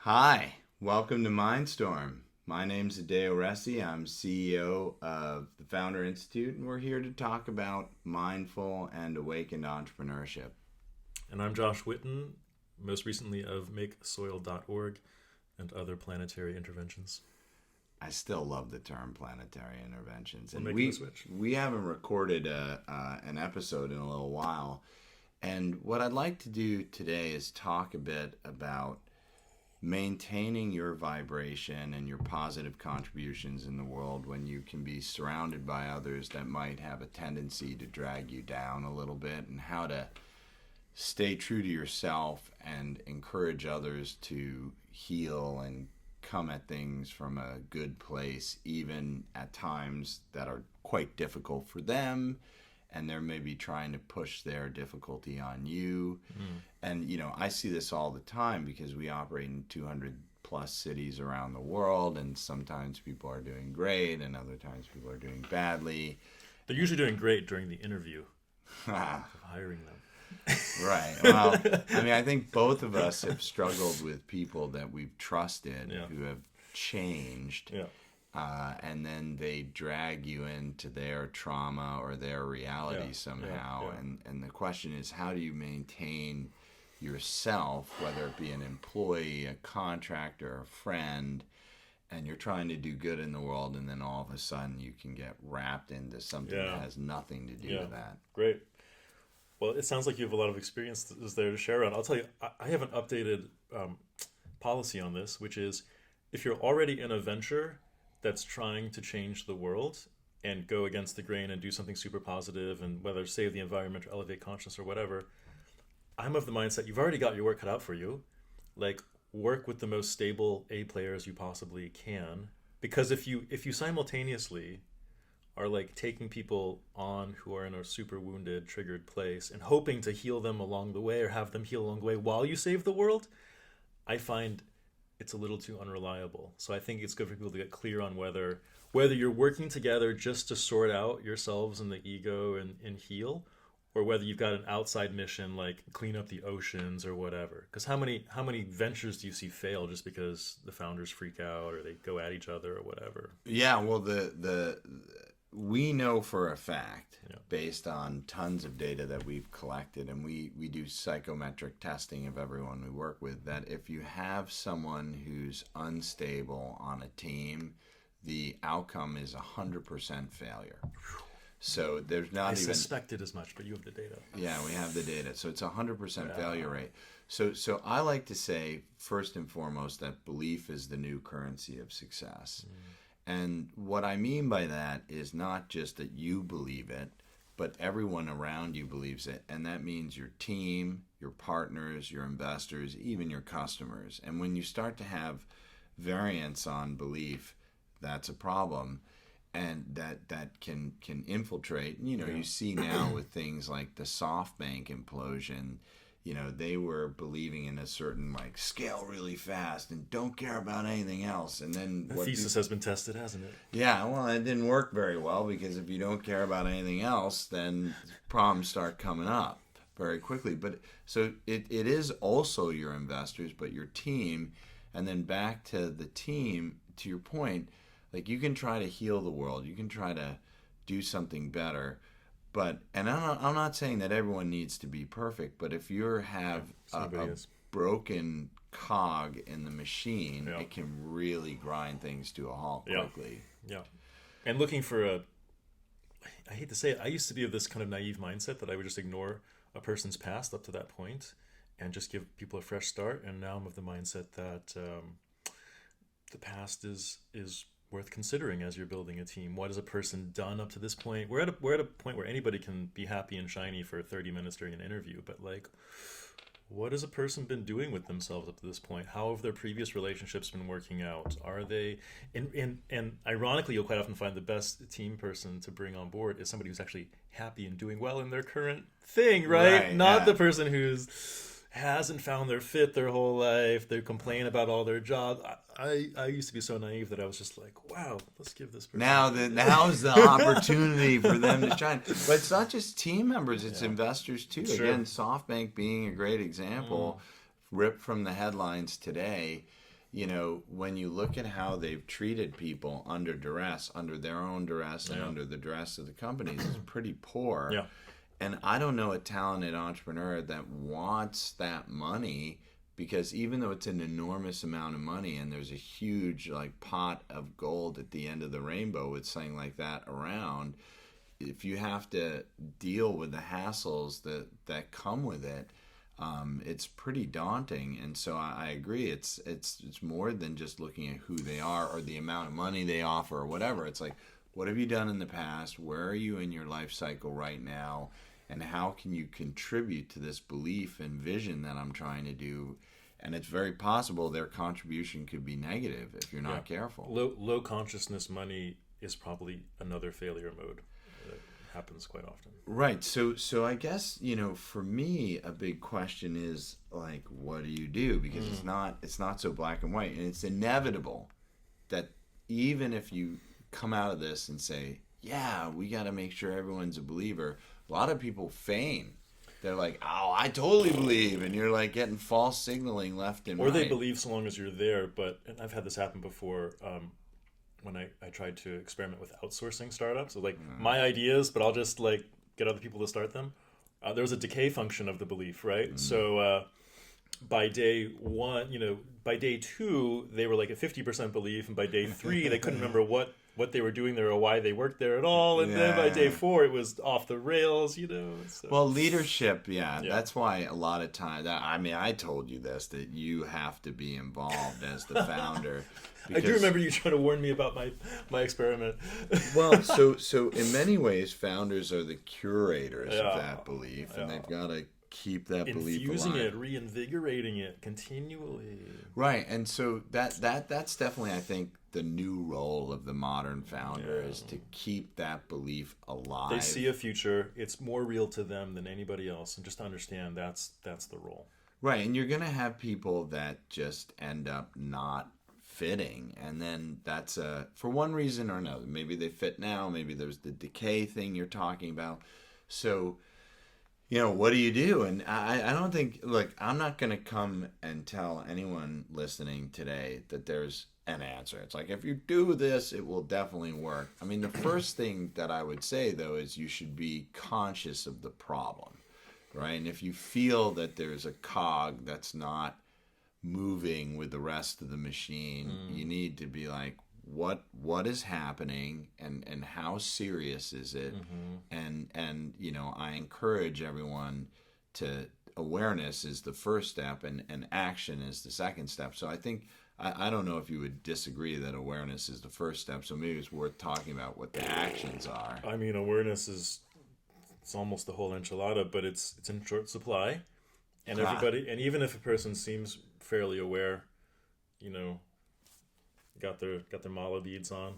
Hi, welcome to Mindstorm. My name's Adeo Ressi. I'm CEO of the Founder Institute, and we're here to talk about mindful and awakened entrepreneurship. And I'm Josh Whiton, most recently of makesoil.org and other planetary interventions. I still love the term planetary interventions. We're making the switch. We haven't recorded an episode in a little while. And what I'd like to do today is talk a bit about maintaining your vibration and your positive contributions in the world when you can be surrounded by others that might have a tendency to drag you down a little bit, and how to stay true to yourself and encourage others to heal and come at things from a good place, even at times that are quite difficult for them, and they're maybe trying to push their difficulty on you. And, I see this all the time because we operate in 200 plus cities around the world, and sometimes people are doing great and other times people are doing badly. They're usually doing great during the interview of hiring them. Right. Well, I think both of us have struggled with people that we've trusted who have changed. Yeah. And then they drag you into their trauma or their reality somehow. And the question is, how do you maintain yourself, whether it be an employee, a contractor, a friend, and you're trying to do good in the world, and then all of a sudden you can get wrapped into something that has nothing to do with that. Great. Well, it sounds like you have a lot of experiences there to share around. I'll tell you, I have an updated policy on this, which is if you're already in a venture that's trying to change the world and go against the grain and do something super positive, and whether save the environment or elevate consciousness or whatever, I'm of the mindset you've already got your work cut out for you. Like, work with the most stable A players you possibly can, because if you simultaneously are like taking people on who are in a super wounded, triggered place and hoping to heal them along the way or have them heal along the way while you save the world, I find it's a little too unreliable. So I think it's good for people to get clear on whether you're working together just to sort out yourselves and the ego and heal, or whether you've got an outside mission like clean up the oceans or whatever. Because how many ventures do you see fail just because the founders freak out or they go at each other or whatever? Yeah, well, we know for a fact, based on tons of data that we've collected, and we do psychometric testing of everyone we work with, that if you have someone who's unstable on a team, the outcome is 100% failure. So there's not I even... suspected as much, but you have the data. Yeah, we have the data. So it's 100% failure rate. So I like to say, first and foremost, that belief is the new currency of success. And what I mean by that is not just that you believe it, but everyone around you believes it. And that means your team, your partners, your investors, even your customers. And when you start to have variance on belief, that's a problem. And that can infiltrate. You see now with things like the SoftBank implosion, they were believing in a certain scale really fast and don't care about anything else. And then the thesis has been tested, hasn't it? Yeah, well, it didn't work very well, because if you don't care about anything else, then problems start coming up very quickly. But so it is also your investors, but your team. And then back to the team, to your point, you can try to heal the world, you can try to do something better. And I'm not saying that everyone needs to be perfect, but if you have a broken cog in the machine, it can really grind things to a halt quickly. Yeah. And looking for I hate to say it, I used to be of this kind of naive mindset that I would just ignore a person's past up to that point and just give people a fresh start. And now I'm of the mindset that the past is worth considering as you're building a team. What has a person done up to this point? We're at a point where anybody can be happy and shiny for 30 minutes during an interview, but what has a person been doing with themselves up to this point? How have their previous relationships been working out? Are they and ironically, you'll quite often find the best team person to bring on board is somebody who's actually happy and doing well in their current thing, right? Not the person who's hasn't found their fit their whole life. They complain about all their jobs. I used to be so naive that I was just like, wow, let's give this person... Now's the opportunity for them to shine. But it's not just team members, it's investors too. Sure. Again, SoftBank being a great example, ripped from the headlines today. when you look at how they've treated people under duress, under their own duress and under the duress of the companies, it's pretty poor. Yeah. And I don't know a talented entrepreneur that wants that money, because even though it's an enormous amount of money and there's a huge pot of gold at the end of the rainbow with something like that around, if you have to deal with the hassles that come with it, it's pretty daunting. And so I agree. It's more than just looking at who they are or the amount of money they offer or whatever. It's like, what have you done in the past? Where are you in your life cycle right now? And how can you contribute to this belief and vision that I'm trying to do? And it's very possible their contribution could be negative if you're not careful. Low consciousness money is probably another failure mode. Happens quite often. Right. So I guess, for me, a big question is what do you do? Because it's not so black and white, and it's inevitable that even if you come out of this and say, yeah, we got to make sure everyone's a believer, a lot of people feign. They're like, oh, I totally believe, and you're getting false signaling left and right. Or they believe so long as you're there, and I've had this happen before. When I tried to experiment with outsourcing startups, so my ideas, but I'll just get other people to start them. There was a decay function of the belief, right? So by day one, by day two, they were at 50% belief, and by day three, they couldn't remember what they were doing there or why they worked there at all, and then by day four, it was off the rails, So. Well, leadership, that's why a lot of times, I told you this, that you have to be involved as the founder. I do remember you trying to warn me about my experiment. Well, so in many ways, founders are the curators of that belief, and they've got to keep that belief alive. Infusing it, reinvigorating it continually. Right, and so that's definitely, I think, the new role of the modern founder is to keep that belief alive. They see a future. It's more real to them than anybody else, and just understand that's the role. Right, and you're going to have people that just end up not fitting, and then that's for one reason or another. Maybe they fit now, maybe there's the decay thing you're talking about. So what do you do? And I don't think, I'm not going to come and tell anyone listening today that there's an answer. It's if you do this, it will definitely work. I mean, the first thing that I would say, though, is you should be conscious of the problem, right? And if you feel that there's a cog that's not moving with the rest of the machine, you need to be what is happening, and how serious is it? And I encourage everyone to, awareness is the first step, and action is the second step. So I think, I don't know if you would disagree that awareness is the first step, so maybe it's worth talking about what the actions are. I mean, awareness it's almost the whole enchilada, but it's in short supply, and everybody, and even if a person seems fairly aware, got their mala beads on,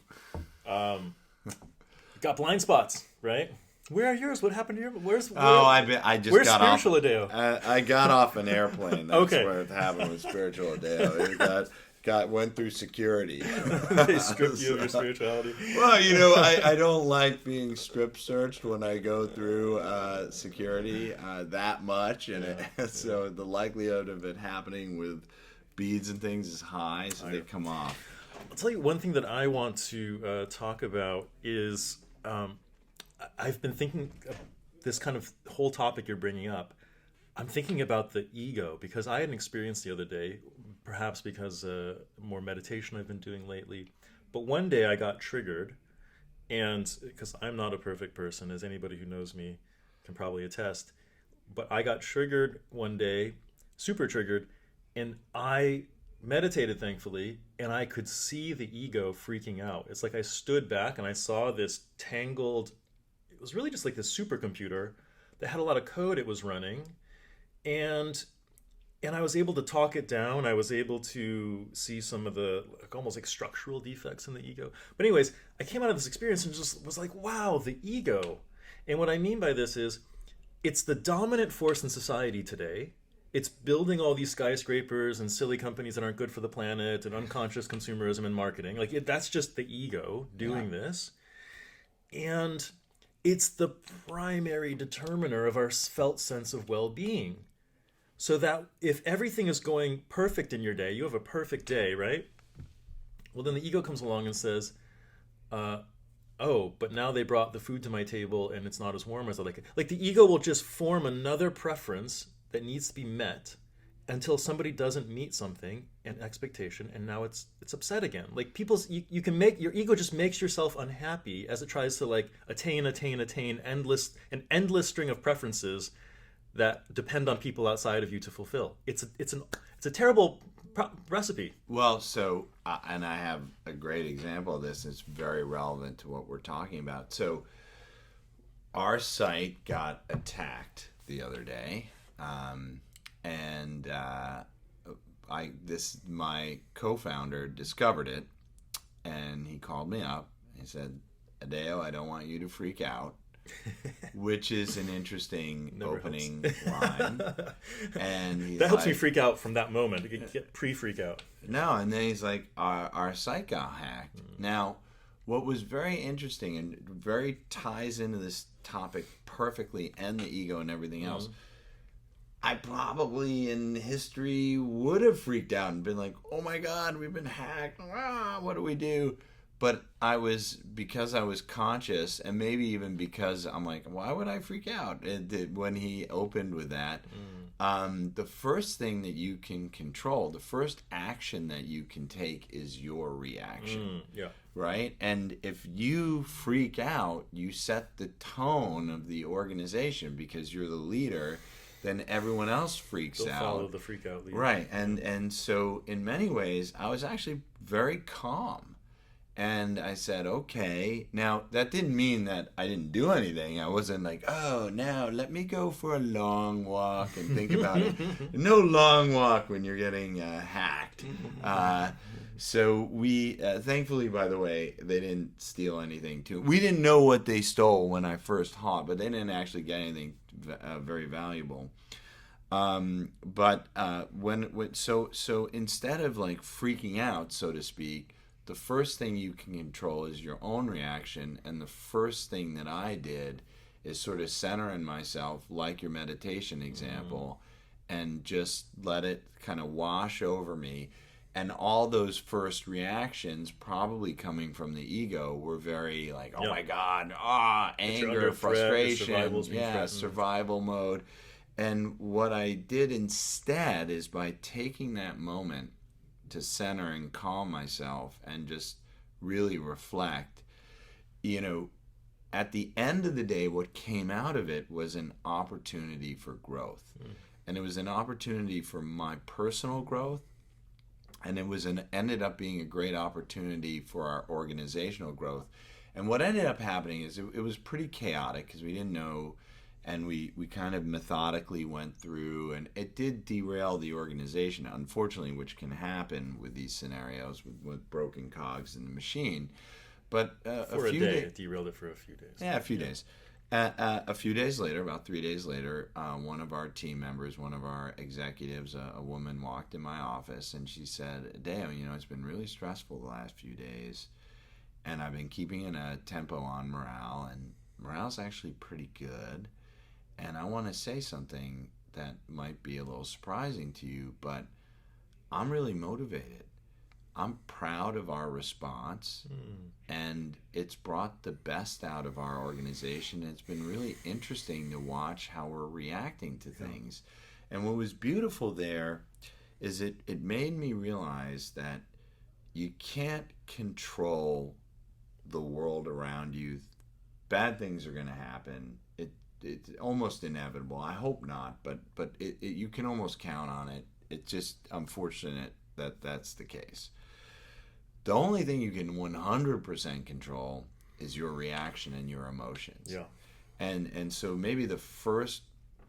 got blind spots, right? Where are yours? What happened to your? I just where's got spiritual off. Adeo? I got off an airplane. That's Okay. where it happened with spiritual Adeo. It went through security. They stripped you of your spirituality. Well, I don't like being strip searched when I go through security that much, and so the likelihood of it happening with beads and things is high, so they come off. I'll tell you one thing that I want to talk about is I've been thinking of this kind of whole topic you're bringing up. I'm thinking about the ego, because I had an experience the other day, perhaps because more meditation I've been doing lately. But one day I got triggered, and because I'm not a perfect person, as anybody who knows me can probably attest, but I got triggered one day, super triggered, and I meditated, thankfully, and I could see the ego freaking out. It's I stood back and I saw this tangled, it was really just this supercomputer that had a lot of code it was running, and I was able to talk it down. I was able to see some of the almost structural defects in the ego. But anyways, I came out of this experience and just was wow, the ego. And what I mean by this is, it's the dominant force in society today. It's building all these skyscrapers and silly companies that aren't good for the planet, and unconscious consumerism and marketing. That's just the ego doing this. And it's the primary determiner of our felt sense of well-being. So that if everything is going perfect in your day, you have a perfect day, right? Well, then the ego comes along and says, uh, oh, but now they brought the food to my table and it's not as warm as I like it. Like the ego will just form another preference that needs to be met until somebody doesn't meet something, an expectation, and now it's upset again. Like you can make your ego just makes yourself unhappy as it tries to like attain an endless string of preferences that depend on people outside of you to fulfill. It's a terrible recipe. Well, so, and I have a great example of this. It's very relevant to what we're talking about. So, our site got attacked the other day, and my co-founder discovered it, and he called me up. He said, "Adeo, I don't want you to freak out." Which is an interesting Never opening line. And that helps me freak out from that moment. You can get pre-freak out. No, and then he's like, our site got hacked. Now, what was very interesting and very ties into this topic perfectly, and the ego and everything else, I probably in history would have freaked out and been like, oh my God, we've been hacked. What do we do? But because I was conscious, and maybe even because I'm like, why would I freak out? When he opened with that, the first thing that you can control, the first action that you can take is your reaction. Yeah. Right? And if you freak out, you set the tone of the organization because you're the leader, then everyone else freaks They'll out. Follow the freak out leader. Right. And so in many ways, I was actually very calm. And I said, okay. Now, that didn't mean that I didn't do anything. I wasn't like, oh, now let me go for a long walk and think about it. No long walk when you're getting hacked. So we, thankfully, by the way, they didn't steal anything too. We didn't know what they stole when I first hopped, but they didn't actually get anything very valuable. So instead of like freaking out, so to speak, the first thing you can control is your own reaction. And the first thing that I did is sort of centering myself, like your meditation example, and just let it kind of wash over me. And all those first reactions, probably coming from the ego, were very like, oh my God, anger, frustration, survival mode. And what I did instead is by taking that moment to center and calm myself and just really reflect, at the end of the day, what came out of it was an opportunity for growth. And it was an opportunity for my personal growth, and it was ended up being a great opportunity for our organizational growth. And what ended up happening is it was pretty chaotic because we didn't know. And we kind of methodically went through, and it did derail the organization, unfortunately, which can happen with these scenarios with broken cogs in the machine. But for a day, it derailed it for a few days. Yeah, a few days. A few days later, about 3 days later, one of our team members, one of our executives, a woman walked in my office, and she said, Adeo, it's been really stressful the last few days, and I've been keeping in a tempo on morale, and morale's actually pretty good. And I want to say something that might be a little surprising to you, but I'm really motivated. I'm proud of our response, and it's brought the best out of our organization. It's been really interesting to watch how we're reacting to things. And what was beautiful there is it made me realize that you can't control the world around you. Bad things are going to happen. It's almost inevitable. I hope not, but you can almost count on it. It's just unfortunate that that's the case. The only thing you can 100% control is your reaction and your emotions. Yeah. And so maybe the first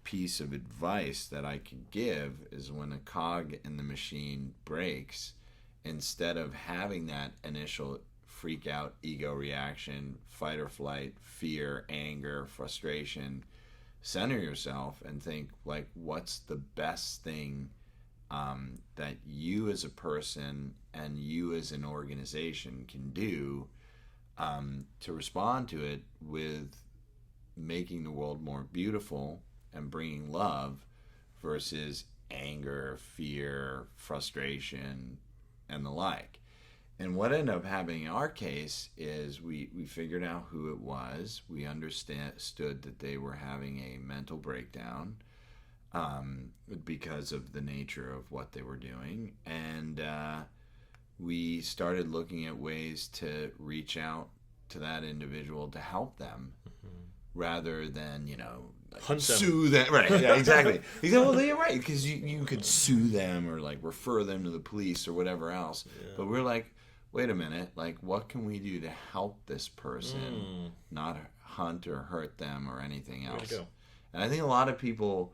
piece of advice that I could give is when a cog in the machine breaks, instead of having that initial freak out ego reaction, fight or flight, fear, anger, frustration, center yourself and think like, what's the best thing that you as a person and you as an organization can do to respond to it with making the world more beautiful and bringing love versus anger, fear, frustration, and the like. And what ended up happening in our case is we figured out who it was. We understood that they were having a mental breakdown because of the nature of what they were doing. And we started looking at ways to reach out to that individual to help them rather than, like Hunt them. sue them. Right, yeah, exactly. Well, you're right, because you could sue them or like refer them to the police or whatever else. Yeah. But we're like, wait a minute, like what can we do to help this person, not hunt or hurt them or anything else? Way to go. And I think a lot of people,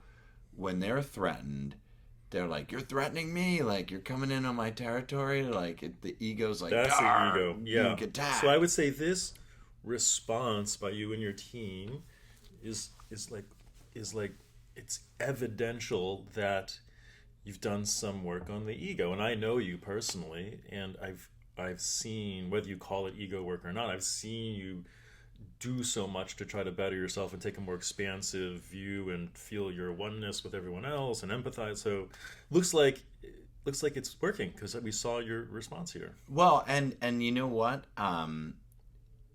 when they're threatened, they're like, you're threatening me, like you're coming in on my territory, like the ego's like, That's the ego. Yeah. Attack. So I would say this response by you and your team is like it's evidential that you've done some work on the ego. And I know you personally, and I've seen, whether you call it ego work or not, I've seen you do so much to try to better yourself and take a more expansive view and feel your oneness with everyone else and empathize. So looks like it's working because we saw your response here. Well, and you know what?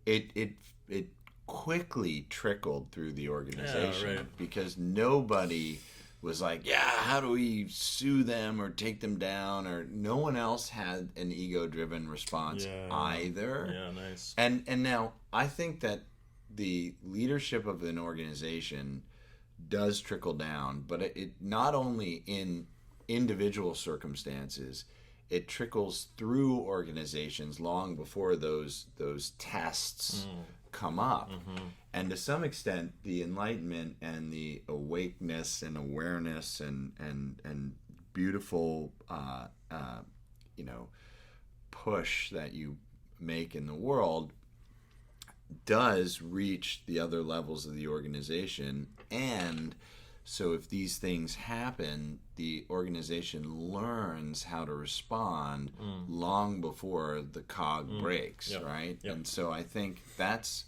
It quickly trickled through the organization, Yeah, right. because nobody was like, yeah, how do we sue them or take them down? Or no one else had an ego-driven response either. Yeah, nice. And now I think that the leadership of an organization does trickle down, but it not only in individual circumstances, it trickles through organizations long before those tests come up. And to some extent, the enlightenment and the awakeness and awareness and beautiful push that you make in the world does reach the other levels of the organization. And so if these things happen, the organization learns how to respond long before the cog breaks, right? Yep. And so I think that's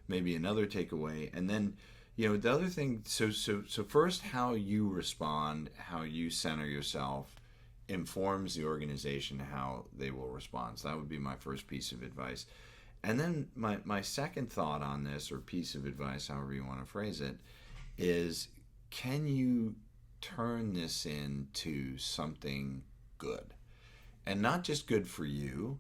maybe another takeaway. And then, the other thing, so first, how you respond, how you center yourself informs the organization how they will respond. So that would be my first piece of advice. And then my second thought on this, or piece of advice, however you want to phrase it, is, can you turn this into something good? And not just good for you,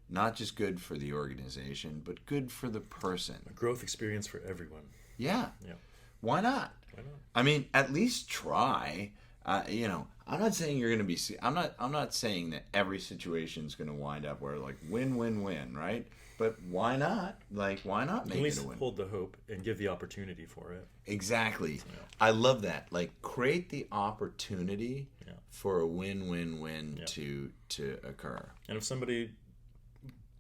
not just good for the organization, but good for the person. A growth experience for everyone. Yeah. Yeah. Why not? Why not? I mean, at least try. I'm not saying you're going to be. I'm not saying that every situation is going to wind up where like win, right? But why not? Like, why not make At least it a win? hold the hope and give the opportunity for it. Exactly. Yeah. I love that. Like, create the opportunity for a win to occur. And if somebody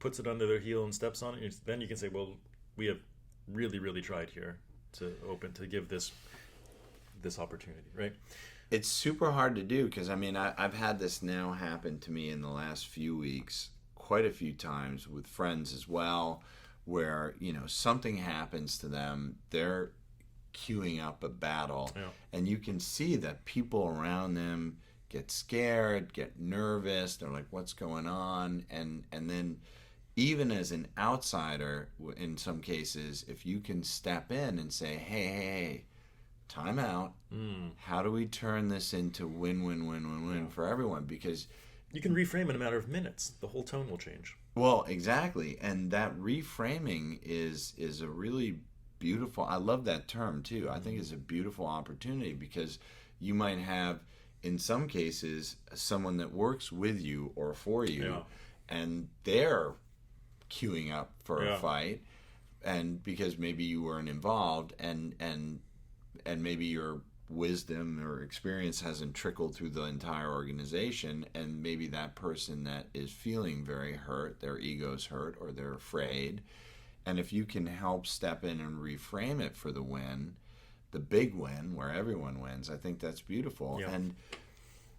puts it under their heel and steps on it, then you can say, well, we have really, really tried here to give this opportunity, right? It's super hard to do because, I mean, I've had this now happen to me in the last few weeks quite a few times with friends as well, where, something happens to them, they're queuing up a battle, and you can see that people around them get scared, get nervous, they're like, what's going on? And then even as an outsider, in some cases, if you can step in and say, hey, time out. How do we turn this into win for everyone? Because you can reframe in a matter of minutes. The whole tone will change. Well, exactly. And that reframing is a really beautiful, I love that term too. I think it's a beautiful opportunity because you might have, in some cases, someone that works with you or for you, and they're queuing up for a fight, and because maybe you weren't involved, and maybe your wisdom or experience hasn't trickled through the entire organization, and maybe that person that is feeling very hurt, their ego's hurt, or they're afraid, and if you can help step in and reframe it for the win, the big win where everyone wins, I think that's beautiful. And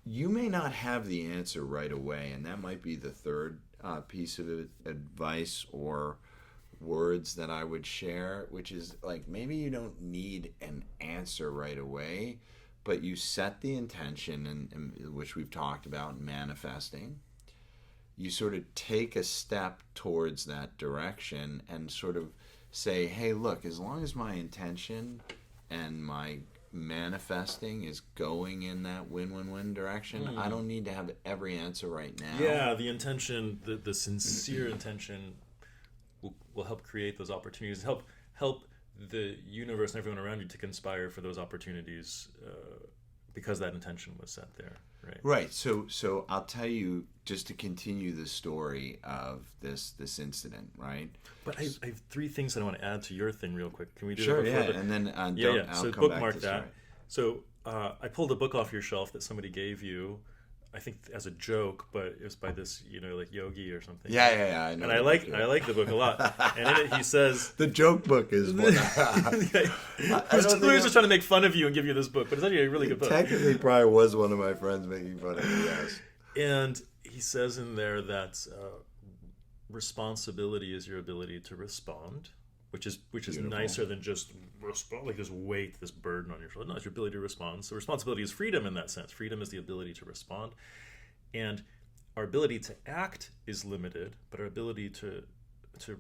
you may not have the answer right away, and that might be the third piece of advice or words that I would share, which is like, maybe you don't need an answer right away, but you set the intention, and which we've talked about, manifesting. You sort of take a step towards that direction and sort of say, hey, look, as long as my intention and my manifesting is going in that win-win-win direction, I don't need to have every answer right now. Yeah, the intention, the sincere intention will help create those opportunities, help the universe and everyone around you to conspire for those opportunities because that intention was set there. Right. So I'll tell you, just to continue the story of this incident, right? But I have 3 things that I want to add to your thing real quick. Can we do sure, that? Sure, yeah. And then I'll so come bookmark back to that. So I pulled a book off your shelf that somebody gave you, I think as a joke, but it was by this, like yogi or something. Yeah. I know. And I like the book a lot. And in it he says the joke book is one. He was just trying to make fun of you and give you this book, but it's actually a really good book. Technically, probably was one of my friends making fun of me. Yes. And he says in there that responsibility is your ability to respond, which is Beautiful. Nicer than just respond, like this weight, this burden on your shoulder. No, it's your ability to respond. So responsibility is freedom in that sense. Freedom is the ability to respond, and our ability to act is limited, but our ability to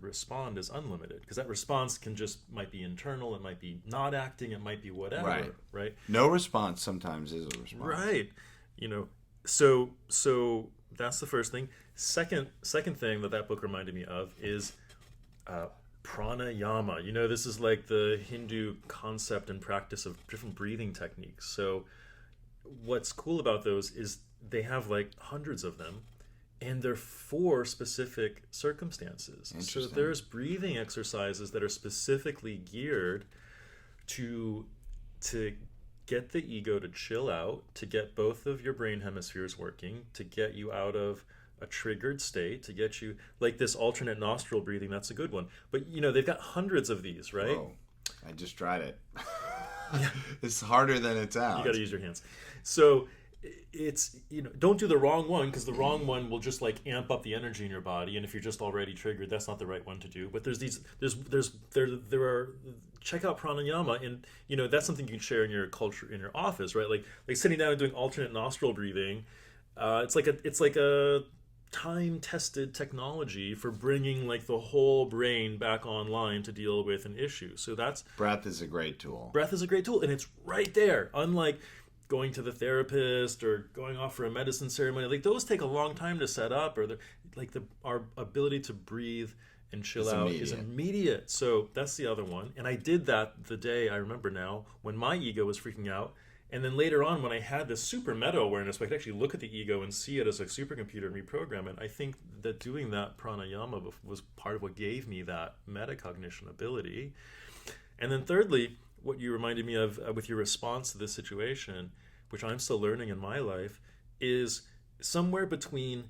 respond is unlimited, because that response might be internal, it might be not acting, it might be whatever. Right. No response sometimes is a response. Right. So that's the first thing. Second thing that book reminded me of is pranayama. This is like the Hindu concept and practice of different breathing techniques. So what's cool about those is they have like hundreds of them, and they're for specific circumstances. So there's breathing exercises that are specifically geared to get the ego to chill out, to get both of your brain hemispheres working, to get you out of a triggered state, to get you, like this alternate nostril breathing, that's a good one. But they've got hundreds of these, right? Whoa. I just tried it. It's harder than it sounds. You got to use your hands. So it's, don't do the wrong one, because the wrong one will just like amp up the energy in your body, and if you're just already triggered, that's not the right one to do. But there are check out pranayama, and that's something you can share in your culture, in your office, right? Like sitting down and doing alternate nostril breathing. It's like a time-tested technology for bringing like the whole brain back online to deal with an issue. So breath is a great tool. Breath is a great tool, and it's right there. Unlike going to the therapist or going off for a medicine ceremony, like those take a long time to set up, or our ability to breathe and chill out is immediate. So that's the other one. And I did that the day, I remember now, when my ego was freaking out. And then later on, when I had this super meta awareness, where I could actually look at the ego and see it as a supercomputer and reprogram it, I think that doing that pranayama was part of what gave me that metacognition ability. And then thirdly, what you reminded me of with your response to this situation, which I'm still learning in my life, is somewhere between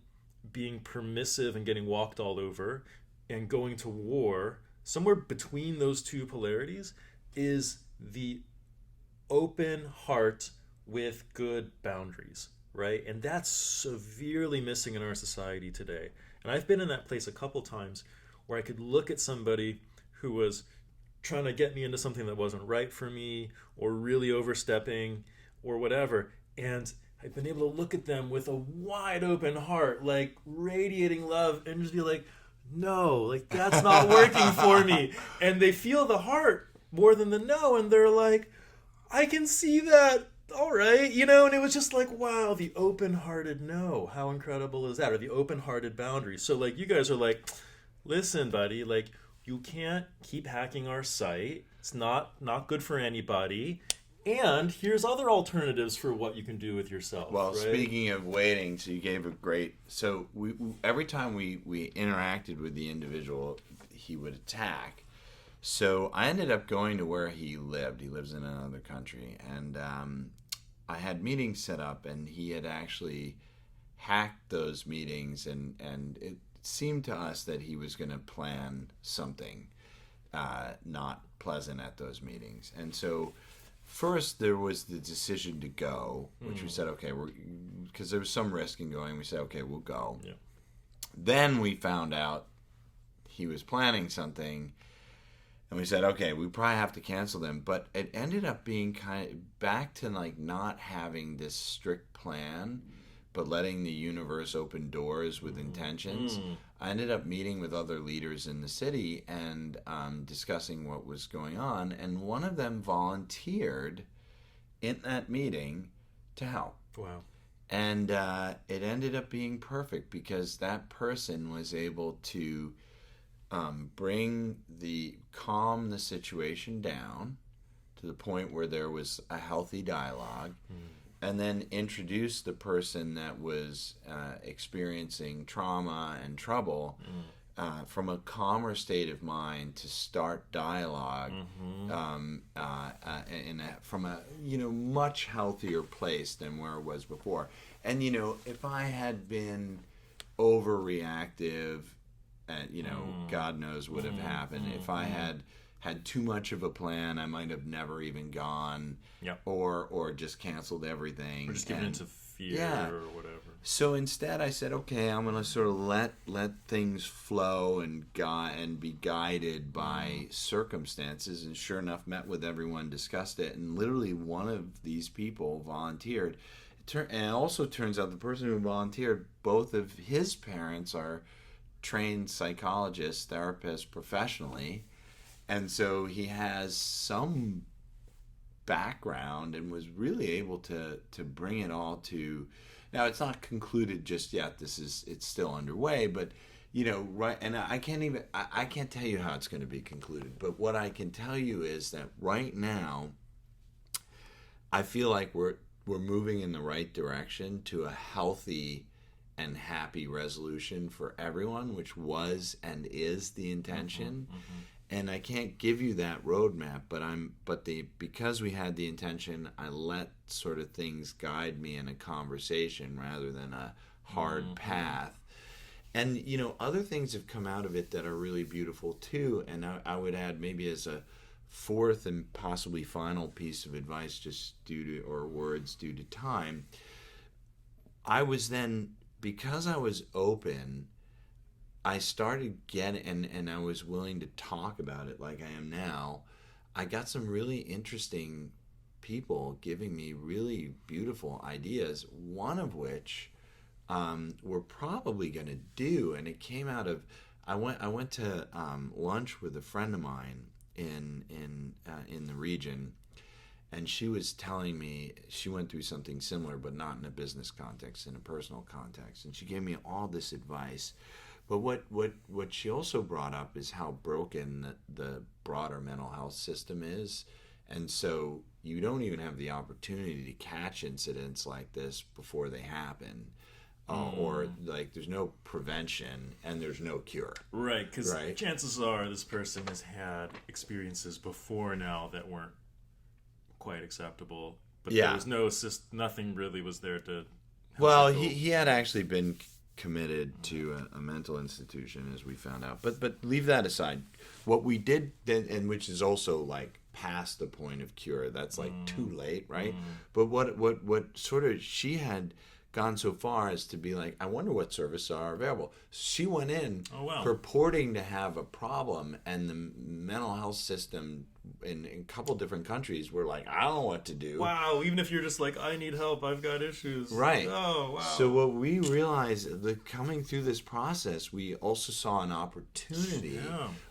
being permissive and getting walked all over and going to war, somewhere between those two polarities is the open heart with good boundaries, right? And that's severely missing in our society today. And I've been in that place a couple times where I could look at somebody who was trying to get me into something that wasn't right for me, or really overstepping or whatever, and I've been able to look at them with a wide open heart, like radiating love, and just be like, no, like that's not working for me. And they feel the heart more than the no, and they're like, I can see that, all right, and it was just like, wow, the open-hearted no, how incredible is that? Or the open-hearted boundary. So like you guys are like, listen, buddy, like you can't keep hacking our site. It's not good for anybody. And here's other alternatives for what you can do with yourself. Well, right? Speaking of waiting, so you gave a great. So we every time we interacted with the individual, he would attack. So I ended up going to where he lived. He lives in another country, and I had meetings set up, and he had actually hacked those meetings, and it seemed to us that he was going to plan something not pleasant at those meetings. And so first there was the decision to go, which we said, okay, because there was some risk in going. We said, okay, we'll go. Yeah. Then we found out he was planning something, And we said, okay, we probably have to cancel them. But it ended up being kind of back to like not having this strict plan, but letting the universe open doors with intentions. I ended up meeting with other leaders in the city and discussing what was going on. And one of them volunteered in that meeting to help. Wow. And it ended up being perfect because that person was able to calm the situation down to the point where there was a healthy dialogue, and then introduce the person that was experiencing trauma and trouble from a calmer state of mind to start dialogue from a much healthier place than where it was before. And if I had been overreactive, God knows what would have happened. If I had too much of a plan, I might have never even gone, or just canceled everything, or just given into fear or whatever. So instead, I said, okay, I'm going to sort of let things flow and be guided by circumstances. And sure enough, met with everyone, discussed it, and literally one of these people volunteered. And it also turns out the person who volunteered, both of his parents are trained psychologists, therapists professionally, and so he has some background and was really able to bring it all to. Now it's not concluded just yet. It's still underway, but right. And I can't tell you how it's going to be concluded. But what I can tell you is that right now, I feel like we're moving in the right direction to a healthy and happy resolution for everyone, which was and is the intention. And I can't give you that roadmap, but because we had the intention, I let sort of things guide me in a conversation rather than a hard path. And other things have come out of it that are really beautiful too. And I would add, maybe as a fourth and possibly final piece of advice, just words due to time, I was then, because I was open, I started getting, and I was willing to talk about it like I am now. I got some really interesting people giving me really beautiful ideas, one of which we're probably going to do. And it came out of, I went to lunch with a friend of mine in the region, and she was telling me she went through something similar, but not in a business context, in a personal context. And she gave me all this advice. But what she also brought up is how broken the broader mental health system is. And so you don't even have the opportunity to catch incidents like this before they happen. Or like there's no prevention and there's no cure. Right, because chances are this person has had experiences before now that weren't quite acceptable. But there was nothing really was there to help. Well, he had actually been committed to a mental institution, as we found out. But leave that aside. What we did then, and which is also like past the point of cure, that's like too late, right? But what sort of, she had gone so far as to be like, I wonder what services are available. She went in purporting to have a problem, and the mental health system in a couple different countries were like, I don't know what to do. Wow, even if you're just like, I need help, I've got issues. Right. Oh, wow. So what we realized, coming through this process, we also saw an opportunity,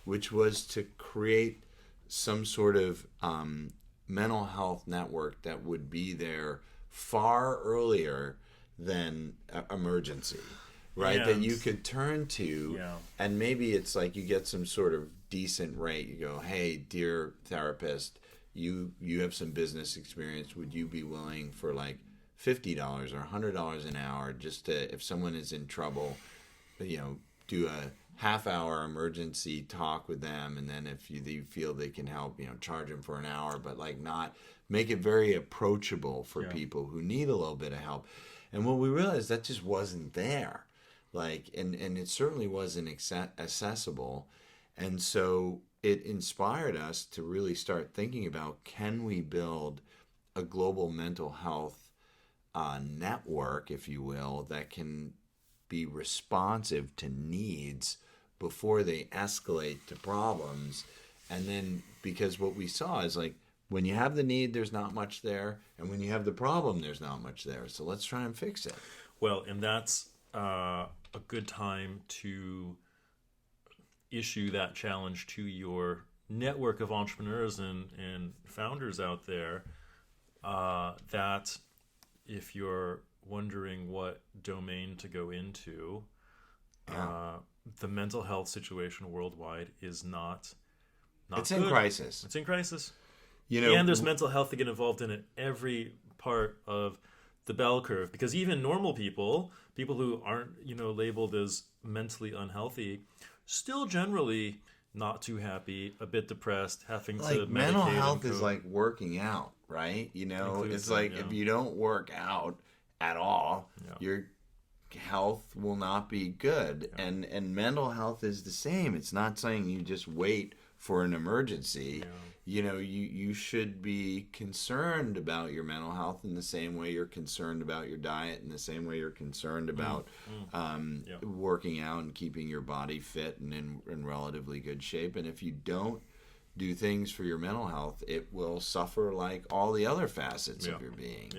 which was to create some sort of mental health network that would be there far earlier than emergency, right? That you could turn to, and maybe it's like you get some sort of decent rate. You go, hey, dear therapist, you have some business experience. Would you be willing for like $50 or $100 an hour just to, if someone is in trouble, do a half-hour emergency talk with them, and then if you feel they can help, charge them for an hour, but like not make it very approachable for people who need a little bit of help. And what we realized, that just wasn't there, like, and it certainly wasn't accessible. And so it inspired us to really start thinking about, can we build a global mental health network, if you will, that can be responsive to needs before they escalate to problems, And then, because what we saw is like, when you have the need, there's not much there. And when you have the problem, there's not much there. So let's try and fix it. Well, and that's a good time to issue that challenge to your network of entrepreneurs and founders out there, that if you're wondering what domain to go into, the mental health situation worldwide is not It's good. in crisis. It's in crisis. And there's mental health to get involved in it every part of the bell curve, because even normal people who aren't labeled as mentally unhealthy, still generally not too happy, a bit depressed, having to medicate. Mental health is like working out, right? It's like if you don't work out at all, your health will not be good. And mental health is the same. It's not saying you just wait for an emergency. You should be concerned about your mental health in the same way you're concerned about your diet, in the same way you're concerned about working out and keeping your body fit and in relatively good shape. And if you don't do things for your mental health, it will suffer like all the other facets of your being.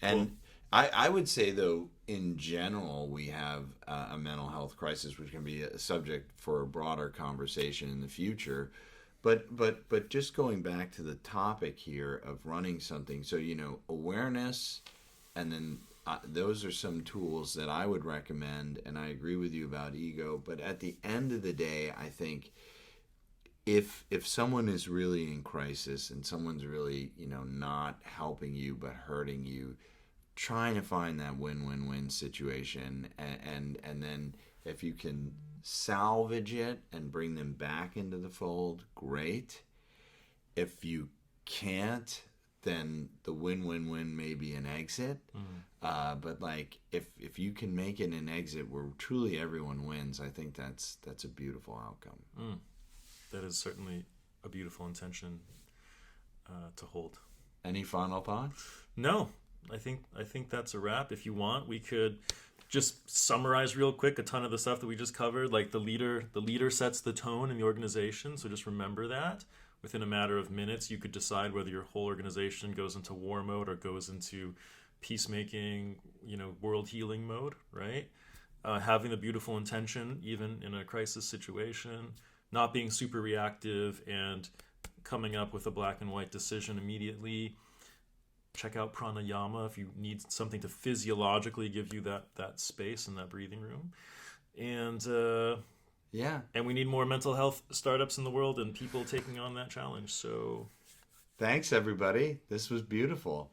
And I would say, though, in general, we have a mental health crisis, which can be a subject for a broader conversation in the future. But just going back to the topic here of running something, so awareness, and then those are some tools that I would recommend, and I agree with you about ego. But at the end of the day, I think if someone is really in crisis and someone's really not helping you but hurting you, trying to find that win-win-win situation, and then if you can salvage it and bring them back into the fold, great. If you can't, then the win-win-win may be an exit. But like if you can make it an exit where truly everyone wins, I think that's a beautiful outcome. That is certainly a beautiful intention to hold. Any final thoughts? No, I think that's a wrap. If you want, we could just summarize real quick a ton of the stuff that we just covered. Like the leader sets the tone in the organization, so just remember that. Within a matter of minutes, you could decide whether your whole organization goes into war mode or goes into peacemaking, world healing mode, right? Having the beautiful intention, even in a crisis situation, not being super reactive and coming up with a black and white decision immediately. Check out pranayama if you need something to physiologically give you that space and that breathing room. And and we need more mental health startups in the world and people taking on that challenge. So thanks, everybody. This was beautiful.